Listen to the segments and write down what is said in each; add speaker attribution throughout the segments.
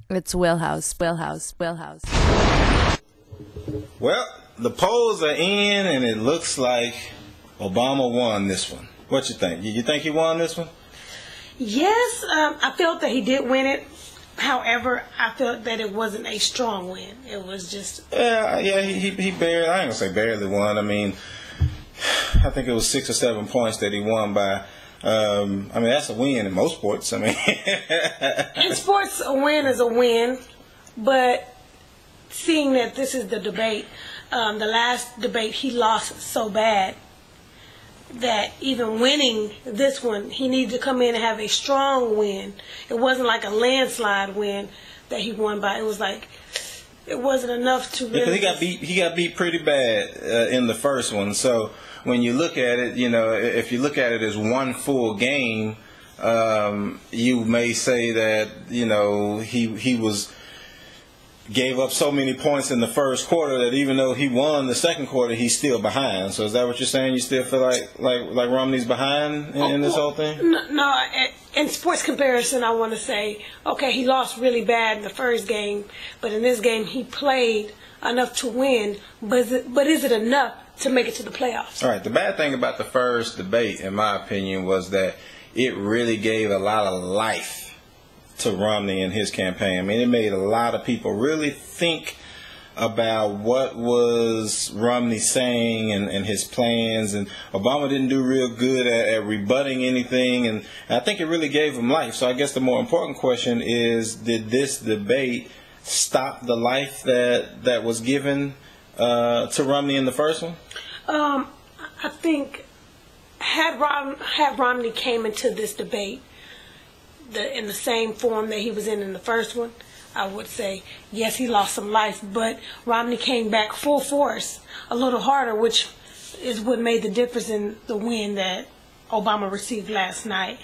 Speaker 1: It's Wheelhouse, Wheelhouse, Wheelhouse.
Speaker 2: Well, the polls are in, and it looks like Obama won this one. What you think? You think he won this one?
Speaker 3: Yes, I felt that he did win it. However, I felt that it wasn't a strong win. It was just...
Speaker 2: Yeah, he barely, I ain't going to say barely won. I mean, I think it was 6 or 7 points that he won by. I mean, that's a win in most sports. I mean...
Speaker 3: In sports, a win is a win. But seeing that this is the debate, the last debate he lost so bad that even winning this one, he needed to come in and have a strong win. It wasn't like a landslide win that he won by. It was like, it wasn't enough to really...
Speaker 2: Because he got beat pretty bad in the first one. So when you look at it, you know, if you look at it as one full game, you may say that, you know, he gave up so many points in the first quarter that even though he won the second quarter, he's still behind. So is that what you're saying? You still feel like Romney's behind in this whole thing?
Speaker 3: No, in sports comparison, I want to say, okay, he lost really bad in the first game, but in this game he played enough to win. But is it enough to make it to the playoffs?
Speaker 2: All right. The bad thing about the first debate, in my opinion, was that it really gave a lot of life to Romney and his campaign. I mean, it made a lot of people really think about what was Romney saying and his plans, and Obama didn't do real good at rebutting anything, and I think it really gave him life. So I guess the more important question is, did this debate stop the life that was given to Romney in the first one?
Speaker 3: I think had Romney came into this debate in the same form that he was in the first one, I would say, yes, he lost some life, but Romney came back full force, a little harder, which is what made the difference in the win that Obama received last night.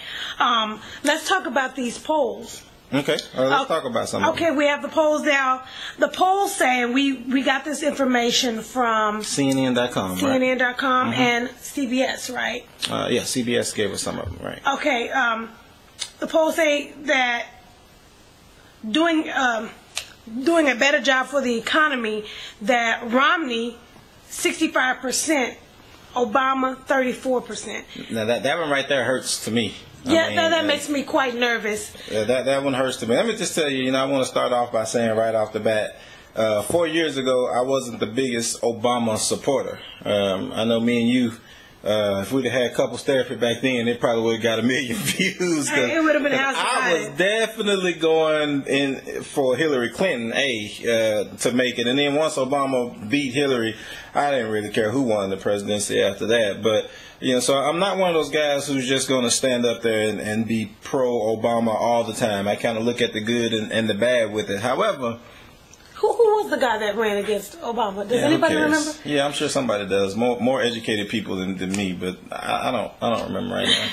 Speaker 3: Let's talk about these polls.
Speaker 2: Okay, let's talk about some of them.
Speaker 3: Okay, we have the polls now. The polls saying, we got this information from
Speaker 2: CNN.com,
Speaker 3: CNN.com,
Speaker 2: right?
Speaker 3: and CBS, right?
Speaker 2: Yeah, CBS gave us some of them, right?
Speaker 3: Okay, the polls say that doing a better job for the economy, that Romney 65%, Obama 34%.
Speaker 2: Now that one right there hurts to me.
Speaker 3: That makes me quite nervous.
Speaker 2: Yeah, that one hurts to me. Let me just tell you, I want to start off by saying right off the bat, 4 years ago I wasn't the biggest Obama supporter. I know me and you, if we'd have had couples therapy back then, it probably would have got 1 million views.
Speaker 3: It would have been house
Speaker 2: I was definitely going in for Hillary Clinton, to make it. And then once Obama beat Hillary, I didn't really care who won the presidency after that. But, so I'm not one of those guys who's just going to stand up there and be pro-Obama all the time. I kind of look at the good and the bad with it. However...
Speaker 3: Who was the guy that ran against Obama? Does anybody remember?
Speaker 2: Yeah, I'm sure somebody does. More educated people than me, but I don't remember right now.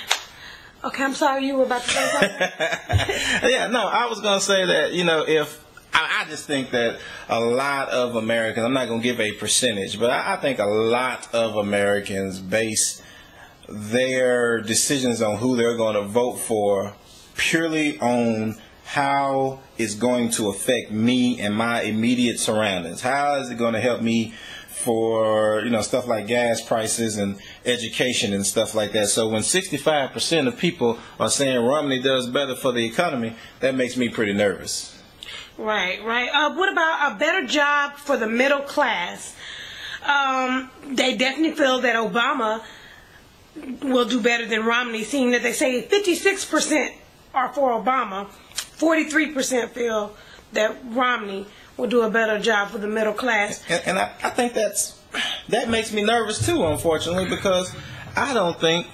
Speaker 3: Okay, I'm sorry, you were about to say something.
Speaker 2: Yeah, no, I was gonna say that if I just think that a lot of Americans, I'm not gonna give a percentage, but I think a lot of Americans base their decisions on who they're going to vote for purely on how it's going to affect me and my immediate surroundings. How is it going to help me for, stuff like gas prices and education and stuff like that. So when 65% of people are saying Romney does better for the economy, that makes me pretty nervous.
Speaker 3: Right. What about a better job for the middle class? They definitely feel that Obama will do better than Romney, seeing that they say 56% are for Obama. 43% feel that Romney will do a better job for the middle class.
Speaker 2: And I think that makes me nervous too, unfortunately, because I don't think,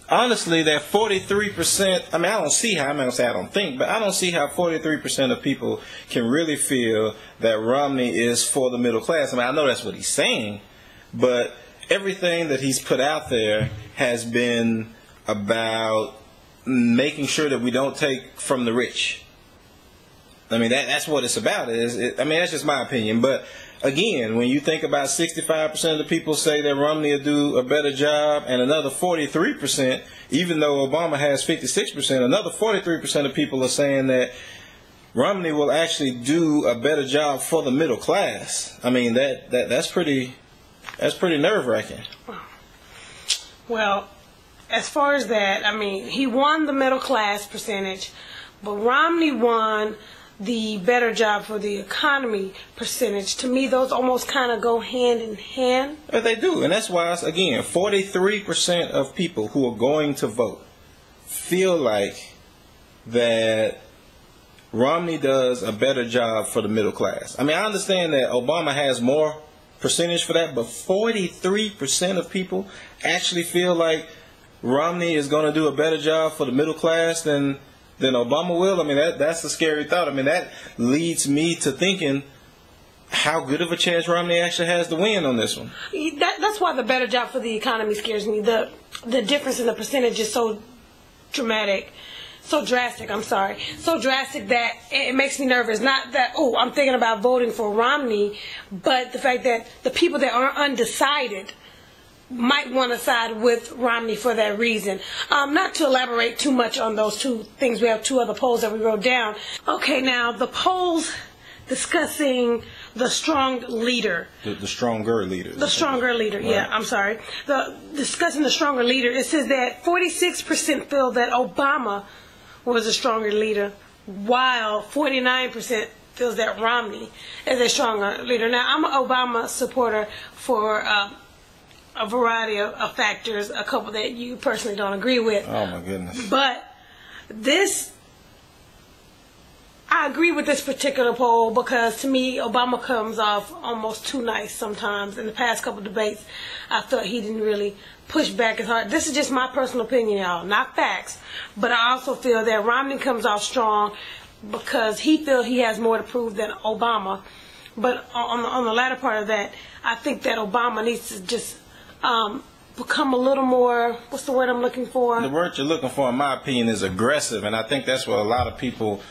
Speaker 2: honestly, that 43%, I don't see how, I'm not going to say I don't think, but I don't see how 43% of people can really feel that Romney is for the middle class. I know that's what he's saying, but everything that he's put out there has been about making sure that we don't take from the rich. That's what it's about. That's just my opinion. But again, when you think about 65% of the people say that Romney will do a better job, and another 43%, even though Obama has 56%, another 43% of people are saying that Romney will actually do a better job for the middle class. I mean, that's pretty nerve-wracking.
Speaker 3: Well, as far as that, I mean, he won the middle class percentage, but Romney won the better job for the economy percentage. To me, those almost kind of go hand in hand.
Speaker 2: They do, and that's why, again, 43% of people who are going to vote feel like that Romney does a better job for the middle class. I mean, I understand that Obama has more percentage for that, but 43% of people actually feel like Romney is going to do a better job for the middle class than Obama will. I mean, that's a scary thought. I mean, that leads me to thinking how good of a chance Romney actually has to win on this one.
Speaker 3: That's why the better job for the economy scares me. The difference in the percentage is so drastic that it makes me nervous. Not that, I'm thinking about voting for Romney, but the fact that the people that are undecided might want to side with Romney for that reason. Not to elaborate too much on those two things, we have two other polls that we wrote down. Okay, now the polls discussing the strong leader.
Speaker 2: The stronger leader.
Speaker 3: The stronger leader, right. Yeah, I'm sorry. Discussing the stronger leader, it says that 46% feel that Obama was a stronger leader, while 49% feels that Romney is a stronger leader. Now, I'm an Obama supporter for a variety of factors, a couple that you personally don't agree with.
Speaker 2: Oh, my goodness.
Speaker 3: But I agree with this particular poll because to me, Obama comes off almost too nice sometimes. In the past couple of debates, I thought he didn't really push back as hard. This is just my personal opinion, y'all, not facts. But I also feel that Romney comes off strong because he feels he has more to prove than Obama. But on the latter part of that, I think that Obama needs to just become a little more, what's the word I'm looking for?
Speaker 2: The word you're looking for, in my opinion, is aggressive. And I think that's what a lot of people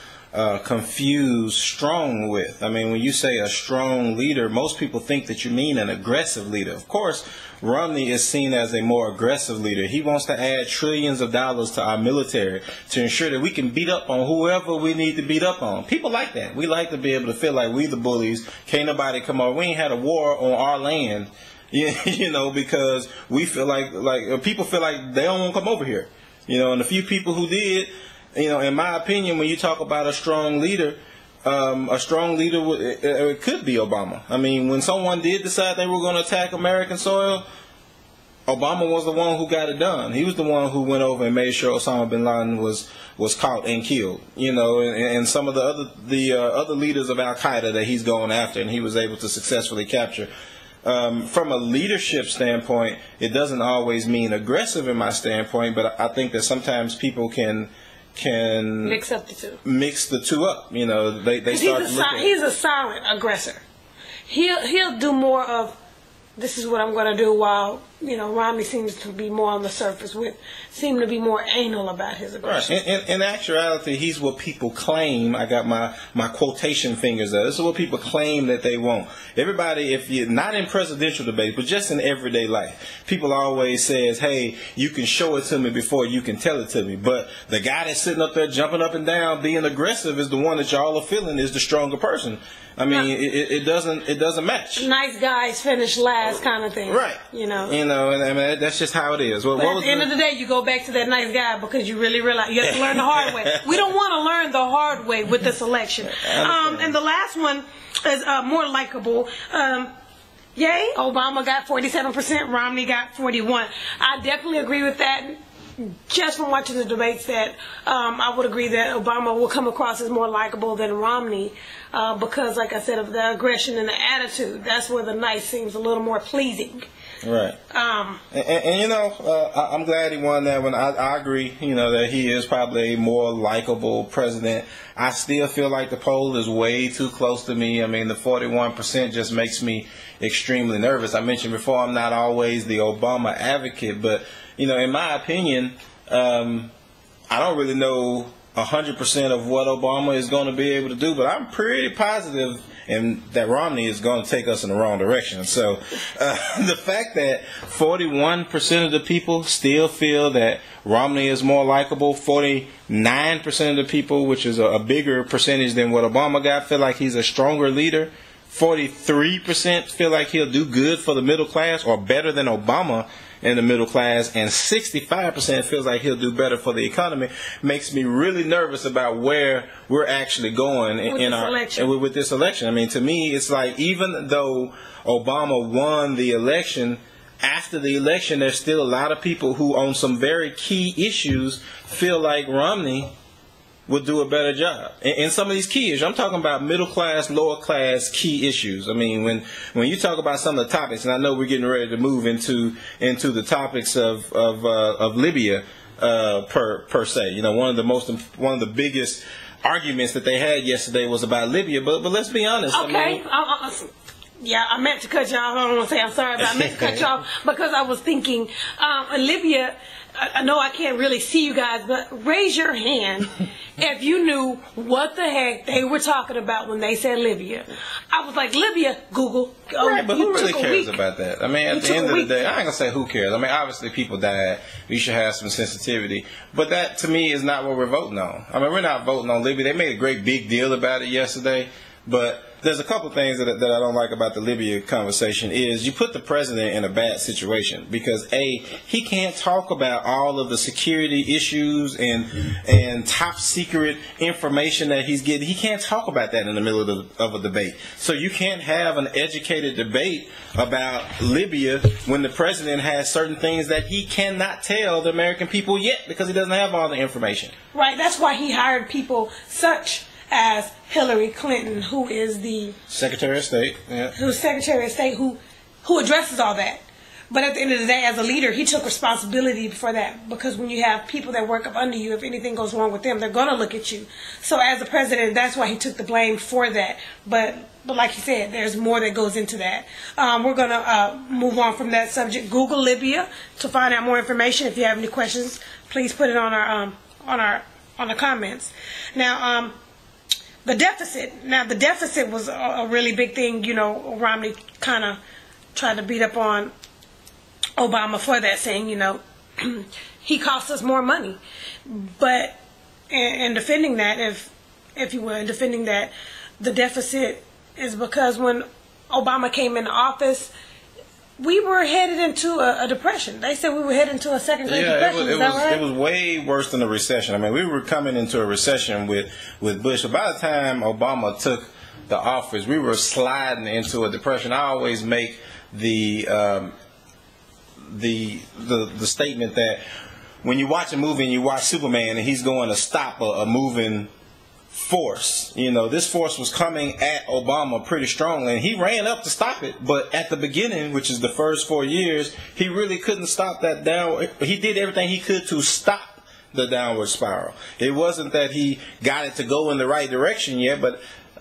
Speaker 2: confuse strong with. I mean, when you say a strong leader, most people think that you mean an aggressive leader. Of course, Romney is seen as a more aggressive leader. He wants to add trillions of dollars to our military to ensure that we can beat up on whoever we need to beat up on. People like that. We like to be able to feel like we the bullies. Can't nobody come over. We ain't had a war on our land, because we feel like people feel like they don't want to come over here. And the few people who did, in my opinion, when you talk about a strong leader, it could be Obama. I mean, when someone did decide they were going to attack American soil, Obama was the one who got it done. He was the one who went over and made sure Osama bin Laden was caught and killed. And some of the other leaders of Al Qaeda that he's going after, and he was able to successfully capture. From a leadership standpoint, it doesn't always mean aggressive in my standpoint, but I think that sometimes people can
Speaker 3: mix up the two.
Speaker 2: Mix the two up. They start looking.
Speaker 3: He's a silent aggressor. He'll do more of, this is what I'm going to do, while Romney seems to be more on the surface, seem to be more anal about his aggression.
Speaker 2: Right. In actuality, he's what people claim. I got my quotation fingers up. This is what people claim that they want. Everybody, if you're not in presidential debates, but just in everyday life, people always says, "Hey, you can show it to me before you can tell it to me." But the guy that's sitting up there jumping up and down, being aggressive, is the one that y'all are feeling is the stronger person. I mean, it doesn't match.
Speaker 3: Nice guys finish last kind of thing.
Speaker 2: Right.
Speaker 3: And
Speaker 2: I mean, that's just how it is.
Speaker 3: But at the end of the day, you go back to that nice guy because you really realize you have to learn the hard way. We don't want to learn the hard way with this election. And the last one is more likable. Yay, Obama got 47%, Romney got 41%. I definitely agree with that. Just from watching the debates, that I would agree that Obama will come across as more likable than Romney because, like I said, of the aggression and the attitude. That's where the nice seems a little more pleasing.
Speaker 2: Right. And I'm glad he won that one. I agree, that he is probably a more likable president. I still feel like the poll is way too close to me. I mean, the 41% just makes me extremely nervous. I mentioned before, I'm not always the Obama advocate, but in my opinion, I don't really know 100% of what Obama is going to be able to do, but I'm pretty positive that Romney is going to take us in the wrong direction. So the fact that 41% of the people still feel that Romney is more likable, 49% of the people, which is a bigger percentage than what Obama got, feel like he's a stronger leader. 43% feel like he'll do good for the middle class or better than Obama in the middle class, and 65% feels like he'll do better for the economy. Makes me really nervous about where we're actually going with this election. I mean, to me, it's like even though Obama won the election, after the election, there's still a lot of people who, on some very key issues, feel like Romney would do a better job in some of these key issues. I'm talking about middle class, lower class key issues. I mean, when you talk about some of the topics, and I know we're getting ready to move into the topics of Libya per se. You know, one of the biggest arguments that they had yesterday was about Libya. But let's be honest.
Speaker 3: Okay. I meant to cut you off. I don't want to say I'm sorry, but I meant to cut you off because I was thinking Libya. I know I can't really see you guys, but raise your hand if you knew what the heck they were talking about when they said Libya. I was like, Libya, Google.
Speaker 2: Right, but who really cares about that? I mean, at the end of the day, I ain't going to say who cares. I mean, obviously people died. We should have some sensitivity. But that, to me, is not what we're voting on. I mean, we're not voting on Libya. They made a great big deal about it yesterday, but there's a couple things that I don't like about the Libya conversation is you put the president in a bad situation because he can't talk about all of the security issues and top secret information that he's getting. He can't talk about that in the middle of a debate. So you can't have an educated debate about Libya when the president has certain things that he cannot tell the American people yet because he doesn't have all the information.
Speaker 3: Right. That's why he hired people such as Hillary Clinton, who is the
Speaker 2: Secretary of State,
Speaker 3: who's Secretary of State, who addresses all that. But at the end of the day, as a leader, he took responsibility for that because when you have people that work up under you, if anything goes wrong with them, they're going to look at you. So as a president, that's why he took the blame for that. But like he said, there's more that goes into that. We're going to move on from that subject. Google Libya to find out more information. If you have any questions, please put it on the comments. Now, the deficit. Now, the deficit was a really big thing. You know, Romney kind of tried to beat up on Obama for that, saying, you know, he cost us more money. But in defending that, if you will, in defending that, the deficit is because when Obama came into office, we were headed into a depression. They said we were headed into a second Great Depression.
Speaker 2: It was way worse than a recession. I mean, we were coming into a recession with Bush. But by the time Obama took the office, we were sliding into a depression. I always make the statement that when you watch a movie and you watch Superman and he's going to stop a moving force, you know, this force was coming at Obama pretty strongly and he ran up to stop it, but at the beginning, which is the first 4 years, he really couldn't stop that down. He did everything he could to stop the downward spiral. It wasn't that he got it to go in the right direction yet, but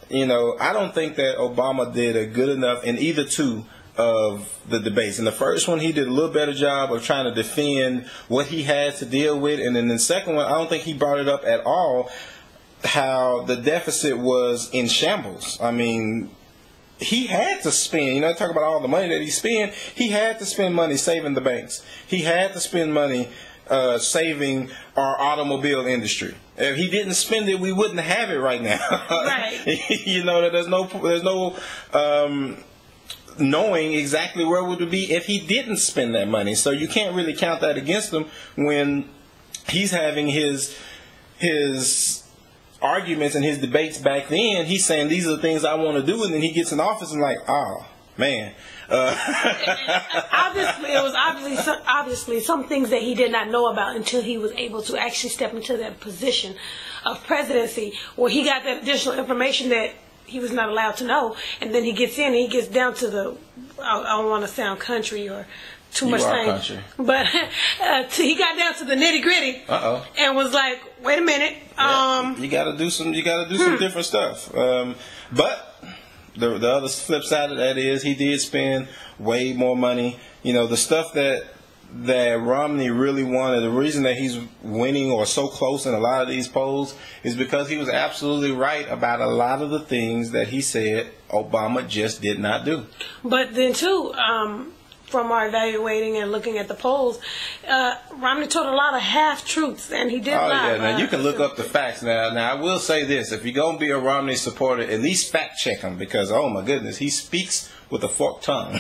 Speaker 2: you know, I don't think that Obama did a good enough in either two of the debates. In the first one, he did a little better job of trying to defend what he had to deal with, and in the second one, I don't think he brought it up at all, how the deficit was in shambles. I mean, he had to spend, you know, talk about all the money that he spent, he had to spend money saving the banks. He had to spend money saving our automobile industry. If he didn't spend it, we wouldn't have it right now. Right. You know, there's no knowing exactly where it would be if he didn't spend that money. So you can't really count that against him when he's having his arguments and his debates back then. He's saying these are the things I want to do, and then he gets in office and like, oh man.
Speaker 3: Obviously, it was obviously some things that he did not know about until he was able to actually step into that position of presidency, where he got that additional information that he was not allowed to know, and then he gets in and he gets down to the, I don't want to sound country or too much thing, but he got down to the nitty gritty and was like, wait a minute,
Speaker 2: you got to do some different stuff. But the other flip side of that is he did spend way more money. You know, the stuff that that Romney really wanted, the reason that he's winning or so close in a lot of these polls is because he was absolutely right about a lot of the things that he said Obama just did not do.
Speaker 3: But then too, from our evaluating and looking at the polls, Romney told a lot of half-truths, and he did lie.
Speaker 2: Yeah, now you can look up the facts. Now I will say this, if you're going to be a Romney supporter, at least fact-check him, because, oh my goodness, he speaks with a forked tongue.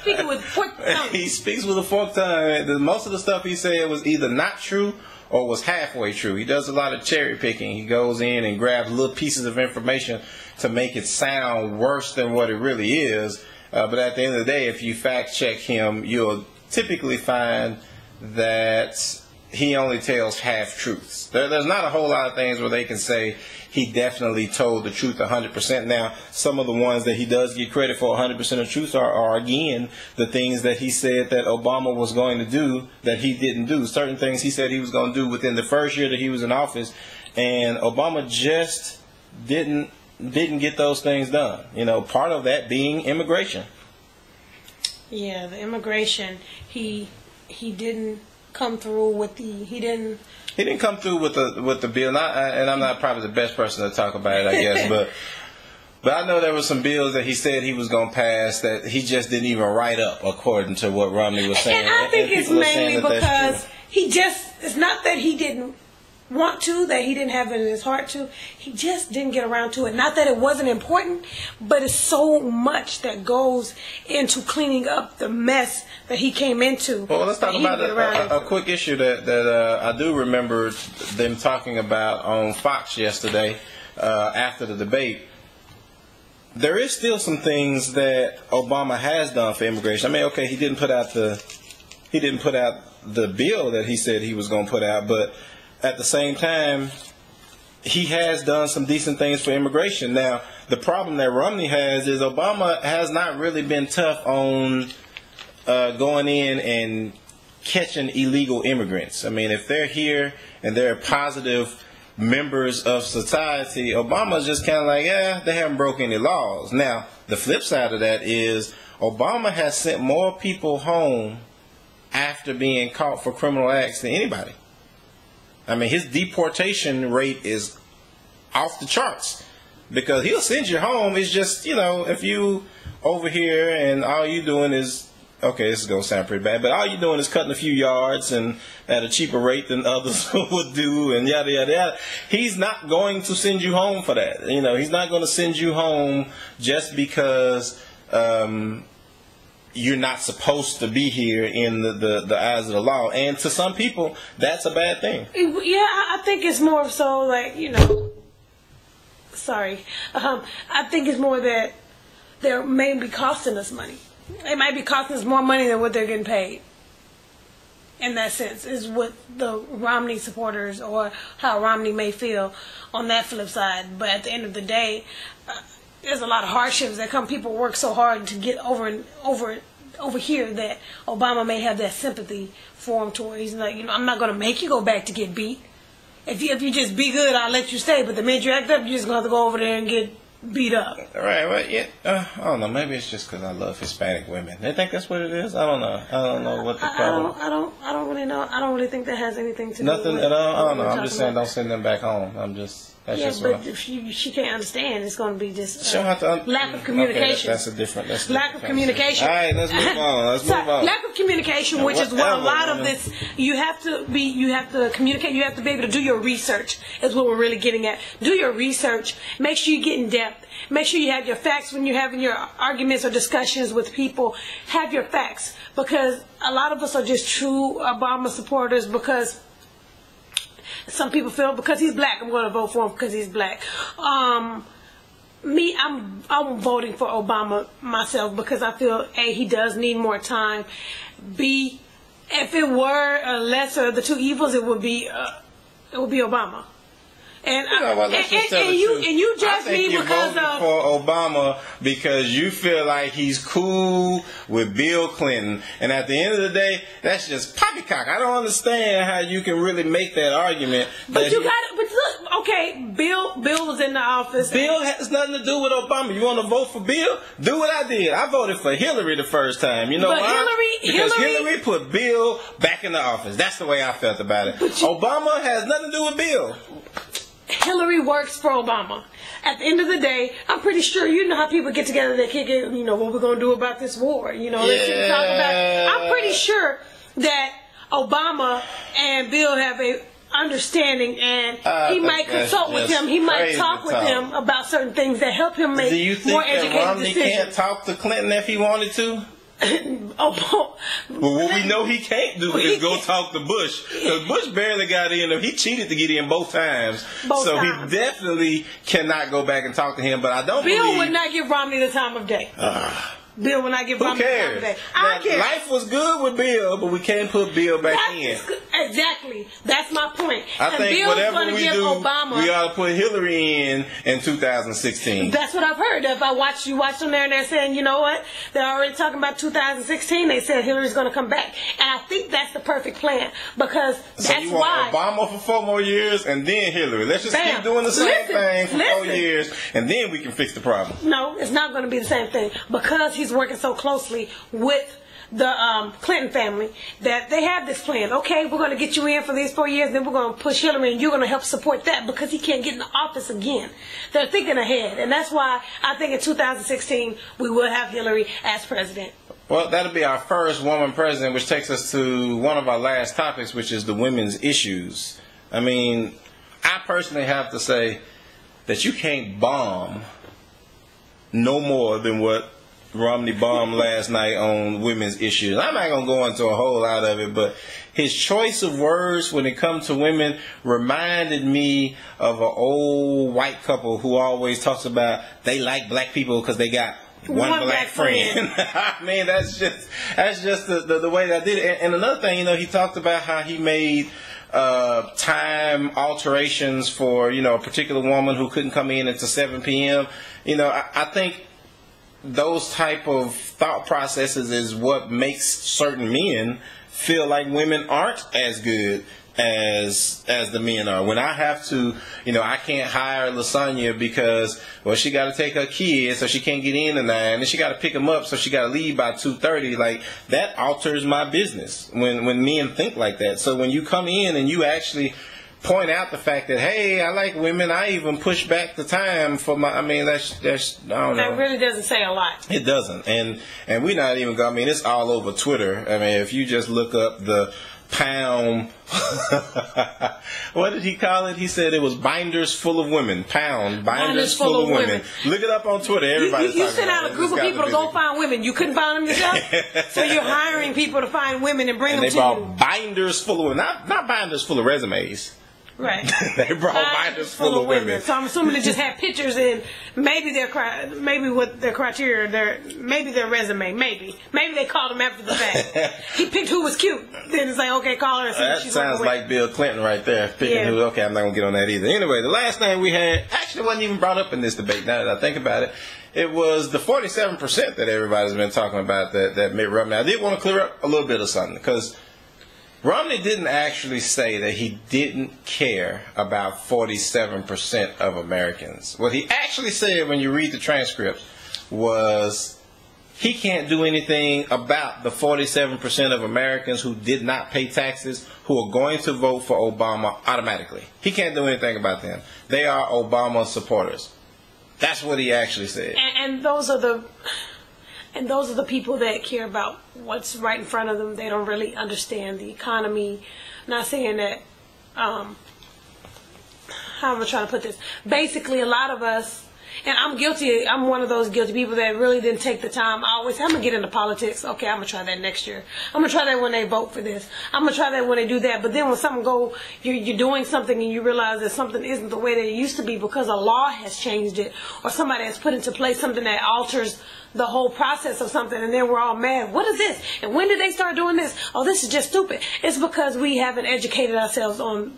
Speaker 3: Speaking with forked tongue.
Speaker 2: He speaks with a forked tongue. Most of the stuff he said was either not true or was halfway true. He does a lot of cherry picking. He goes in and grabs little pieces of information to make it sound worse than what it really is. But at the end of the day, if you fact check him, you'll typically find that he only tells half truths. There's not a whole lot of things where they can say he definitely told the truth 100%. Now, some of the ones that he does get credit for 100% of truth are again, the things that he said that Obama was going to do that he didn't do. Certain things he said he was going to do within the first year that he was in office, and Obama just didn't get those things done. You know, part of that being immigration.
Speaker 3: Yeah, the immigration, he didn't come through with he didn't come through with
Speaker 2: the bill. And I'm not probably the best person to talk about it, I guess, but I know there were some bills that he said he was going to pass that he just didn't even write up, according to what Romney was saying.
Speaker 3: And I think it's mainly because it's not that he didn't want to, that he didn't have it in his heart to. He just didn't get around to it. Not that it wasn't important, but it's so much that goes into cleaning up the mess that he came into.
Speaker 2: Well, let's talk about a quick issue that I do remember them talking about on Fox yesterday after the debate. There is still some things that Obama has done for immigration. I mean, okay, he didn't put out the bill that he said he was going to put out, but at the same time, he has done some decent things for immigration. Now, the problem that Romney has is Obama has not really been tough on going in and catching illegal immigrants. I mean, if they're here and they're positive members of society, Obama's just kind of like, yeah, they haven't broken any laws. Now, the flip side of that is Obama has sent more people home after being caught for criminal acts than anybody. I mean, his deportation rate is off the charts because he'll send you home. It's just, you know, if you over here and all you doing is, okay, this is going to sound pretty bad, but all you're doing is cutting a few yards and at a cheaper rate than others would do and yada, yada, yada. He's not going to send you home for that. You know, he's not going to send you home just because you're not supposed to be here in the eyes of the law. And to some people, that's a bad thing.
Speaker 3: Yeah, I think it's more so like, you know, sorry. I think it's more that they're maybe costing us money. It might be costing us more money than what they're getting paid. In that sense, is what the Romney supporters or how Romney may feel on that flip side. But at the end of the day, there's a lot of hardships that come. People work so hard to get over here that Obama may have that sympathy for him to where he's like, you know, I'm not going to make you go back to get beat. If you just be good, I'll let you stay. But the minute you act up, you're just going to have to go over there and get beat up.
Speaker 2: Right. Well, yeah. I don't know. Maybe it's just because I love Hispanic women. They think that's what it is. I don't know. I don't know what the problem.
Speaker 3: I don't really know. I don't really think that has anything to do with
Speaker 2: nothing at all. I don't know. I'm just saying, don't send them back home. I'm just. That's
Speaker 3: yeah,
Speaker 2: just
Speaker 3: but if she can't understand, it's going to be just lack of communication.
Speaker 2: Okay, that's a different
Speaker 3: lack of communication.
Speaker 2: All right, let's move on.
Speaker 3: Lack of communication, which is what a lot of this. You have to communicate. You have to be able to do your research. Is what we're really getting at. Do your research. Make sure you get in depth. Make sure you have your facts when you're having your arguments or discussions with people. Have your facts, because a lot of us are just true Obama supporters because. Some people feel because he's black, I'm going to vote for him because he's black. I'm voting for Obama myself because I feel A, he does need more time. B, if it were a lesser of the two evils, it would be Obama. And you judge me because of
Speaker 2: for Obama because you feel like he's cool with Bill Clinton, and at the end of the day, that's just poppycock. I don't understand how you can really make that argument.
Speaker 3: But look, okay, Bill was in the office.
Speaker 2: Bill has nothing to do with Obama. You want to vote for Bill? Do what I did. I voted for Hillary the first time. You know why? Because Hillary put Bill back in the office. That's the way I felt about it. Obama has nothing to do with Bill.
Speaker 3: Hillary works for Obama. At the end of the day, I'm pretty sure you know how people get together. They kick it. You know what we're gonna do about this war. You know, they keep talking about it. I'm pretty sure that Obama and Bill have a understanding, and he might consult with him. He might talk with him about certain things that help him make more educated decisions. Do you think that Romney can't talk to Clinton if he wanted to? Well, what we know he can't do is go talk to Bush, because Bush barely got in. He cheated to get in both times, so he definitely cannot go back and talk to him. But I don't believe Bill would not give Romney the time of day. Bill will not give Romney the time of day. I care. Life
Speaker 2: was good with Bill, but we can't put Bill back in.
Speaker 3: Exactly. That's my point.
Speaker 2: I think
Speaker 3: Bill's
Speaker 2: whatever we do,
Speaker 3: Obama,
Speaker 2: we ought to put Hillary in 2016.
Speaker 3: That's what I've heard. If you watch them there, and they're saying, you know what? They're already talking about 2016. They said Hillary's going to come back. And I think that's the perfect plan, because that's why. So you want Obama for 4 more years and then Hillary. Let's just keep doing the same thing for 4 years, and then we can fix the problem. No, it's not going to be the same thing, because he's working so closely with the Clinton family that they have this plan. Okay, we're going to get you in for these 4 years, then we're going to push Hillary, and you're going to help support that, because he can't get in the office again. They're thinking ahead, and that's why I think in 2016 we will have Hillary as president.
Speaker 2: Well, that'll be our first woman president, which takes us to one of our last topics, which is the women's issues. I mean, I personally have to say that you can't bomb no more than what Romney bombed last night on women's issues. I'm not going to go into a whole lot of it, but his choice of words when it comes to women reminded me of an old white couple who always talks about they like black people because they got one black friend. I mean, that's just the way that I did it. And another thing, he talked about how he made time alterations for, a particular woman who couldn't come in until 7 p.m. I think those type of thought processes is what makes certain men feel like women aren't as good as the men are. When I have to, I can't hire Lasagna because, she got to take her kids, so she can't get in at 9, and she got to pick them up, so she got to leave by 2:30. Like, that alters my business when men think like that. So when you come in and you actually point out the fact that, hey, I like women, I even push back the time for my, that's I don't know.
Speaker 3: That really doesn't say a lot.
Speaker 2: It doesn't. And we're not even going, it's all over Twitter. If you just look up the pound, what did he call it? He said it was binders full of women. Binders full of women. Look it up on Twitter. Everybody's
Speaker 3: you sent out a group of people to go find women. You couldn't find them yourself? So you're hiring people to find women and bring them to you.
Speaker 2: And they brought binders full of women. Not binders full of resumes.
Speaker 3: Right.
Speaker 2: They brought binders full of women.
Speaker 3: So I'm assuming they just had pictures in maybe what their criteria, maybe their resume, maybe they called them after the fact. He picked who was cute. Then it's like, okay, call her.
Speaker 2: That sounds like Bill Clinton right there, picking who. Okay, I'm not gonna get on that either. Anyway, the last thing we had actually wasn't even brought up in this debate. Now that I think about it, it was the 47% that everybody's been talking about that Mitt Romney. I did want to clear up a little bit of something, because Romney didn't actually say that he didn't care about 47% of Americans. What he actually said, when you read the transcript, was he can't do anything about the 47% of Americans who did not pay taxes, who are going to vote for Obama automatically. He can't do anything about them. They are Obama supporters. That's what he actually said.
Speaker 3: And those are the people that care about what's right in front of them. They don't really understand the economy. Not saying that, how am I trying to put this? Basically, a lot of us, and I'm guilty, I'm one of those guilty people that really didn't take the time. I'm going to get into politics. Okay, I'm going to try that next year. I'm going to try that when they vote for this. I'm going to try that when they do that. But then when something you're doing something and you realize that something isn't the way that it used to be because a law has changed it, or somebody has put into place something that alters the whole process of something, and then we're all mad. What is this? And when did they start doing this? Oh, this is just stupid. It's because we haven't educated ourselves on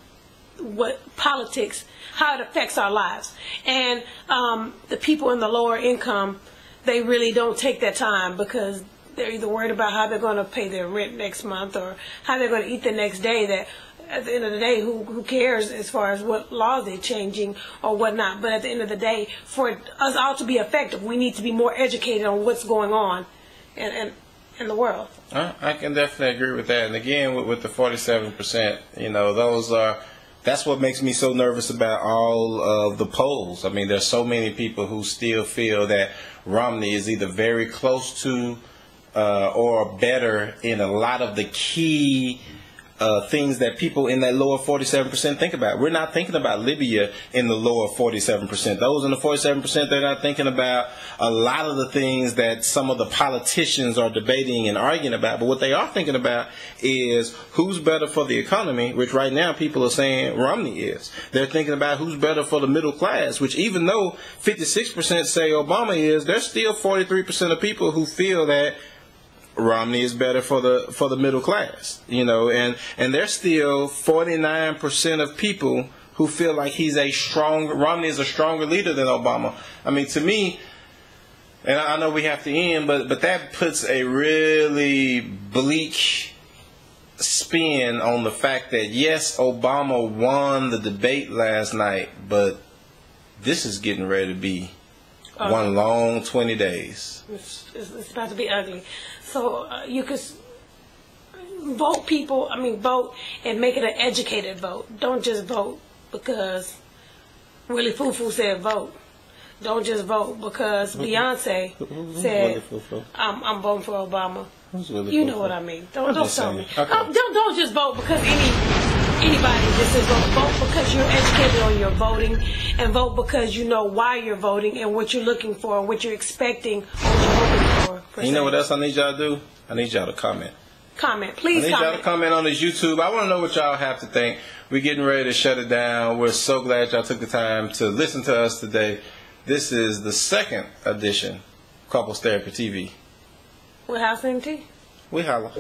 Speaker 3: what politics, how it affects our lives. And the people in the lower income, they really don't take that time, because they're either worried about how they're going to pay their rent next month or how they're going to eat the next day. That at the end of the day, who cares as far as what laws they're changing or whatnot? But at the end of the day, for us all to be effective, we need to be more educated on what's going on in the world.
Speaker 2: I can definitely agree with that. And again, with the 47%, that's what makes me so nervous about all of the polls. I mean, there's so many people who still feel that Romney is either very close to or better in a lot of the key things that people in that lower 47% think about. We're not thinking about Libya in the lower 47%. Those in the 47%, they're not thinking about a lot of the things that some of the politicians are debating and arguing about. But what they are thinking about is who's better for the economy, which right now people are saying Romney is. They're thinking about who's better for the middle class, which even though 56% say Obama is, there's still 43% of people who feel that Romney is better for the middle class, and there's still 49% of people who feel like Romney is a stronger leader than Obama. I mean, to me, and I know we have to end, but that puts a really bleak spin on the fact that yes, Obama won the debate last night, but this is getting ready to be one long 20 days.
Speaker 3: It's about to be ugly. So you could vote and make it an educated vote. Don't just vote because Willie Foo said vote. Don't just vote because Beyonce said I'm voting for Obama. You know what I mean. Don't tell me. Okay. Don't just vote because anybody just says vote. Vote because you're educated on your voting, and vote because you know why you're voting and what you're looking for, and what you're expecting, what you're hoping for.
Speaker 2: You know what else I need y'all to do? I need y'all to comment.
Speaker 3: Please.
Speaker 2: I need y'all to comment on this YouTube. I want to know what y'all have to think. We're getting ready to shut it down. We're so glad y'all took the time to listen to us today. This is the second edition of Couples Therapy TV.
Speaker 3: With House and Tea.
Speaker 2: We holla.